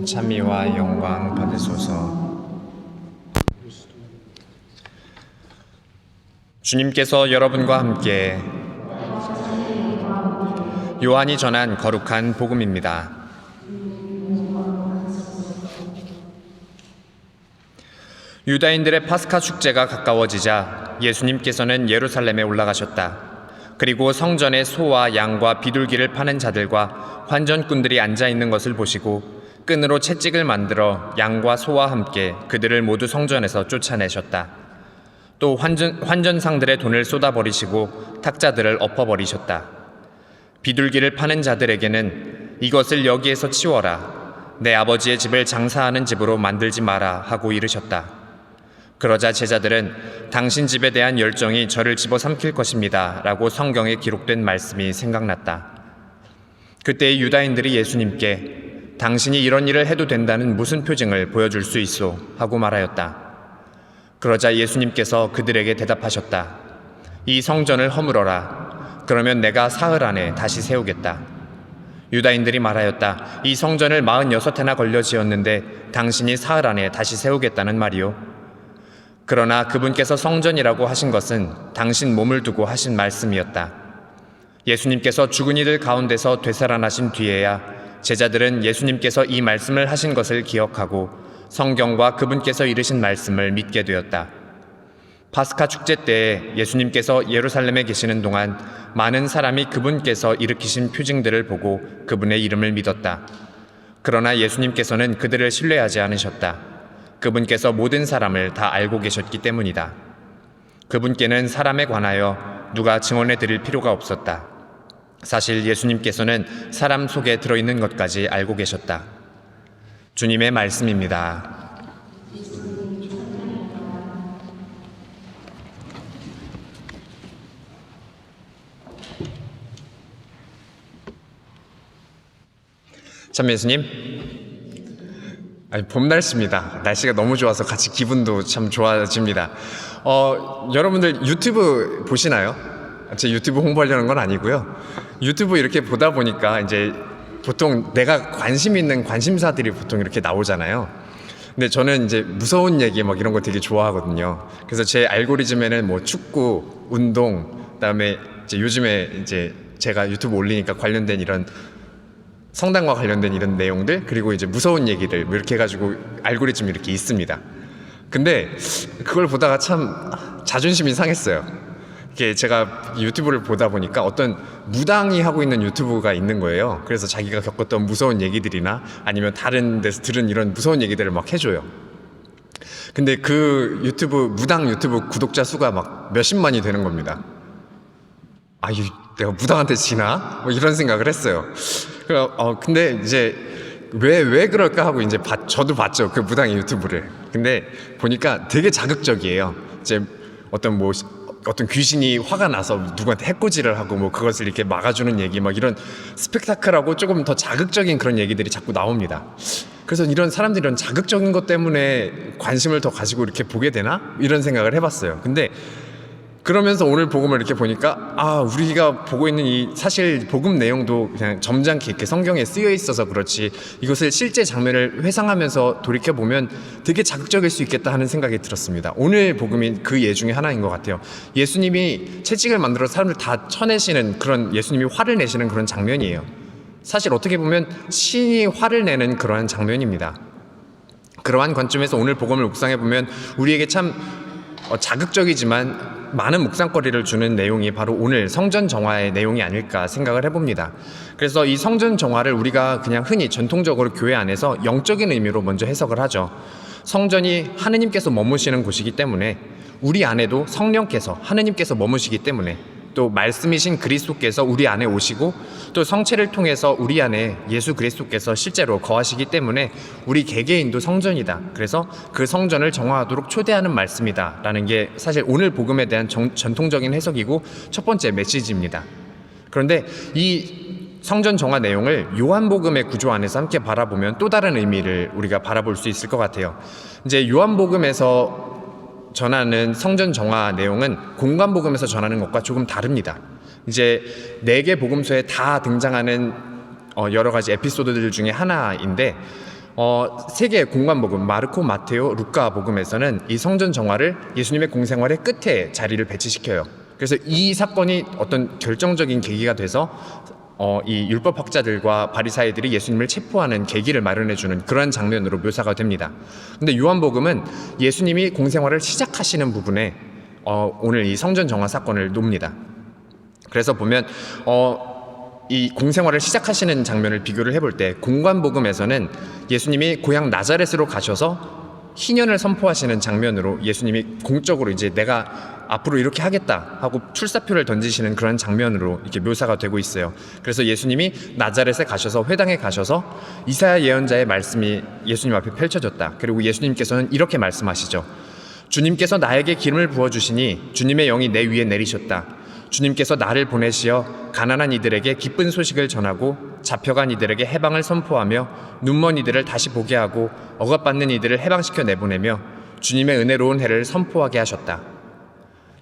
찬미와 영광 받으소서. 주님께서 여러분과 함께 요한이 전한 거룩한 복음입니다. 유다인들의 파스카 축제가 가까워지자 예수님께서는 예루살렘에 올라가셨다. 그리고 성전에 소와 양과 비둘기를 파는 자들과 환전꾼들이 앉아 있는 것을 보시고 끈으로 채찍을 만들어 양과 소와 함께 그들을 모두 성전에서 쫓아내셨다. 또 환전상들의 돈을 쏟아버리시고 탁자들을 엎어버리셨다. 비둘기를 파는 자들에게는 이것을 여기에서 치워라. 내 아버지의 집을 장사하는 집으로 만들지 마라 하고 이르셨다. 그러자 제자들은 당신 집에 대한 열정이 저를 집어삼킬 것입니다 라고 성경에 기록된 말씀이 생각났다. 그때 유다인들이 예수님께 당신이 이런 일을 해도 된다는 무슨 표징을 보여줄 수 있소? 하고 말하였다. 그러자 예수님께서 그들에게 대답하셨다. 이 성전을 허물어라. 그러면 내가 사흘 안에 다시 세우겠다. 유다인들이 말하였다. 이 성전을 46해나 걸려 지었는데 당신이 사흘 안에 다시 세우겠다는 말이요? 그러나 그분께서 성전이라고 하신 것은 당신 몸을 두고 하신 말씀이었다. 예수님께서 죽은 이들 가운데서 되살아나신 뒤에야 제자들은 예수님께서 이 말씀을 하신 것을 기억하고 성경과 그분께서 이르신 말씀을 믿게 되었다. 파스카 축제 때 예수님께서 예루살렘에 계시는 동안 많은 사람이 그분께서 일으키신 표징들을 보고 그분의 이름을 믿었다. 그러나 예수님께서는 그들을 신뢰하지 않으셨다. 그분께서 모든 사람을 다 알고 계셨기 때문이다. 그분께는 사람에 관하여 누가 증언해 드릴 필요가 없었다. 사실 예수님께서는 사람 속에 들어있는 것까지 알고 계셨다. 주님의 말씀입니다. 참 예수님, 봄 날씨입니다. 날씨가 너무 좋아서 같이 기분도 참 좋아집니다. 여러분들 유튜브 보시나요? 제 유튜브 홍보하려는 건 아니고요. 유튜브 이렇게 보다 보니까 이제 보통 내가 관심 있는 관심사들이 보통 이렇게 나오잖아요. 근데 저는 이제 무서운 얘기 막 이런 거 되게 좋아하거든요. 그래서 제 알고리즘에는 뭐 축구, 운동, 그다음에 이제 요즘에 이제 제가 유튜브 올리니까 관련된 이런 성당과 관련된 이런 내용들, 그리고 이제 무서운 얘기들 뭐 이렇게 해가지고 알고리즘이 이렇게 있습니다. 근데 그걸 보다가 참 자존심이 상했어요. 이게 제가 유튜브를 보다 보니까 어떤 무당이 하고 있는 유튜브가 있는 거예요. 그래서 자기가 겪었던 무서운 얘기들이나 아니면 다른 데서 들은 이런 무서운 얘기들을 막 해줘요. 근데 그 무당 유튜브 구독자 수가 막 몇십만이 되는 겁니다. 내가 무당한테 지나? 뭐 이런 생각을 했어요. 근데 이제 왜 그럴까 하고 이제 저도 봤죠. 그 무당의 유튜브를. 근데 보니까 되게 자극적이에요. 이제 어떤 귀신이 화가 나서 누구한테 해코지를 하고 뭐 그것을 이렇게 막아주는 얘기, 막 이런 스펙타클하고 조금 더 자극적인 그런 얘기들이 자꾸 나옵니다. 그래서 이런 사람들이 이런 자극적인 것 때문에 관심을 더 가지고 이렇게 보게 되나? 이런 생각을 해봤어요. 근데 그러면서 오늘 복음을 이렇게 보니까 우리가 보고 있는 이 사실 복음 내용도 그냥 점잖게 이렇게 성경에 쓰여 있어서 그렇지 이것을 실제 장면을 회상하면서 돌이켜보면 되게 자극적일 수 있겠다 하는 생각이 들었습니다. 오늘 복음이 그 예 중에 하나인 것 같아요. 예수님이 채찍을 만들어 사람들 다 쳐내시는 그런, 예수님이 화를 내시는 그런 장면이에요. 사실 어떻게 보면 신이 화를 내는 그러한 장면입니다. 그러한 관점에서 오늘 복음을 묵상해보면 우리에게 참 자극적이지만 많은 묵상거리를 주는 내용이 바로 오늘 성전 정화의 내용이 아닐까 생각을 해봅니다. 그래서 이 성전 정화를 우리가 그냥 흔히 전통적으로 교회 안에서 영적인 의미로 먼저 해석을 하죠. 성전이 하느님께서 머무시는 곳이기 때문에 우리 안에도 성령께서, 하느님께서 머무시기 때문에, 또 말씀이신 그리스도께서 우리 안에 오시고 또 성체를 통해서 우리 안에 예수 그리스도께서 실제로 거하시기 때문에 우리 개개인도 성전이다. 그래서 그 성전을 정화하도록 초대하는 말씀이다 라는 게 사실 오늘 복음에 대한 전통적인 해석이고 첫 번째 메시지입니다. 그런데 이 성전 정화 내용을 요한복음의 구조 안에서 함께 바라보면 또 다른 의미를 우리가 바라볼 수 있을 것 같아요. 이제 요한복음에서 전하는 성전 정화 내용은 공관복음에서 전하는 것과 조금 다릅니다. 이제 4개 복음서에 다 등장하는 여러 가지 에피소드들 중에 하나인데 세 개의 공관복음 마르코, 마테오, 루카 복음에서는 이 성전 정화를 예수님의 공생활의 끝에 자리를 배치시켜요. 그래서 이 사건이 어떤 결정적인 계기가 돼서 이 율법학자들과 바리사이들이 예수님을 체포하는 계기를 마련해주는 그런 장면으로 묘사가 됩니다. 근데 요한복음은 예수님이 공생활을 시작하시는 부분에 오늘 이 성전 정화 사건을 놉니다. 그래서 보면 이 공생활을 시작하시는 장면을 비교를 해볼 때 공관복음에서는 예수님이 고향 나자렛으로 가셔서 희년을 선포하시는 장면으로 예수님이 공적으로 이제 내가 앞으로 이렇게 하겠다 하고 출사표를 던지시는 그런 장면으로 이렇게 묘사가 되고 있어요. 그래서 예수님이 나자렛에 가셔서 회당에 가셔서 이사야 예언자의 말씀이 예수님 앞에 펼쳐졌다. 그리고 예수님께서는 이렇게 말씀하시죠. 주님께서 나에게 기름을 부어주시니 주님의 영이 내 위에 내리셨다. 주님께서 나를 보내시어 가난한 이들에게 기쁜 소식을 전하고 잡혀간 이들에게 해방을 선포하며 눈먼 이들을 다시 보게 하고 억압받는 이들을 해방시켜 내보내며 주님의 은혜로운 해를 선포하게 하셨다.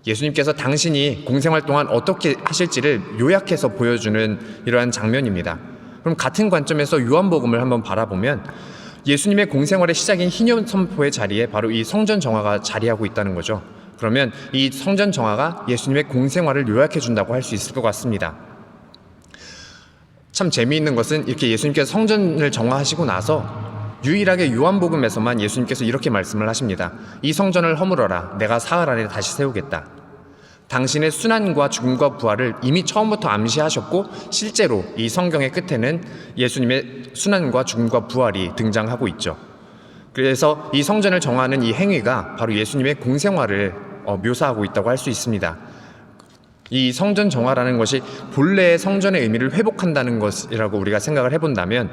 예수님께서 당신이 공생활 동안 어떻게 하실지를 요약해서 보여주는 이러한 장면입니다. 그럼 같은 관점에서 요한복음을 한번 바라보면 예수님의 공생활의 시작인 희년 선포의 자리에 바로 이 성전 정화가 자리하고 있다는 거죠. 그러면 이 성전 정화가 예수님의 공생활을 요약해 준다고 할 수 있을 것 같습니다. 참 재미있는 것은 이렇게 예수님께서 성전을 정화하시고 나서 유일하게 요한복음에서만 예수님께서 이렇게 말씀을 하십니다. 이 성전을 허물어라. 내가 사흘 안에 다시 세우겠다. 당신의 순환과 죽음과 부활을 이미 처음부터 암시하셨고 실제로 이 성경의 끝에는 예수님의 순환과 죽음과 부활이 등장하고 있죠. 그래서 이 성전을 정화하는 이 행위가 바로 예수님의 공생활을 묘사하고 있다고 할 수 있습니다. 이 성전 정화라는 것이 본래의 성전의 의미를 회복한다는 것이라고 우리가 생각을 해본다면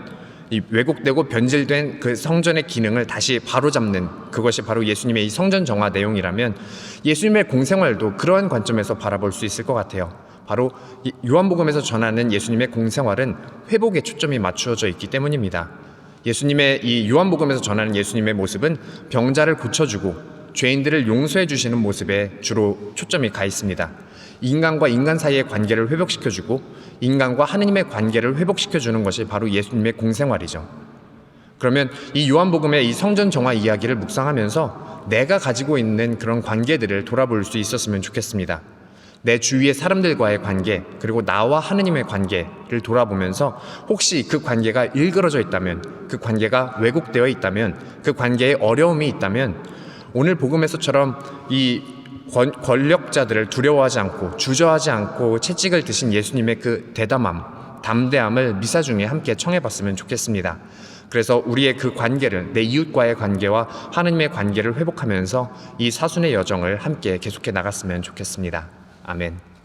이 왜곡되고 변질된 그 성전의 기능을 다시 바로잡는 그것이 바로 예수님의 이 성전 정화 내용이라면 예수님의 공생활도 그러한 관점에서 바라볼 수 있을 것 같아요. 바로 요한복음에서 전하는 예수님의 공생활은 회복에 초점이 맞추어져 있기 때문입니다. 예수님의 이 요한복음에서 전하는 예수님의 모습은 병자를 고쳐주고 죄인들을 용서해 주시는 모습에 주로 초점이 가 있습니다. 인간과 인간 사이의 관계를 회복시켜주고 인간과 하느님의 관계를 회복시켜주는 것이 바로 예수님의 공생활이죠. 그러면 이 요한복음의 이 성전 정화 이야기를 묵상하면서 내가 가지고 있는 그런 관계들을 돌아볼 수 있었으면 좋겠습니다. 내 주위의 사람들과의 관계, 그리고 나와 하느님의 관계를 돌아보면서 혹시 그 관계가 일그러져 있다면, 그 관계가 왜곡되어 있다면, 그 관계에 어려움이 있다면 오늘 복음에서처럼 이 권력자들을 두려워하지 않고 주저하지 않고 채찍을 드신 예수님의 그 대담함, 담대함을 미사 중에 함께 청해봤으면 좋겠습니다. 그래서 우리의 그 관계를, 내 이웃과의 관계와 하느님의 관계를 회복하면서 이 사순의 여정을 함께 계속해 나갔으면 좋겠습니다. 아멘.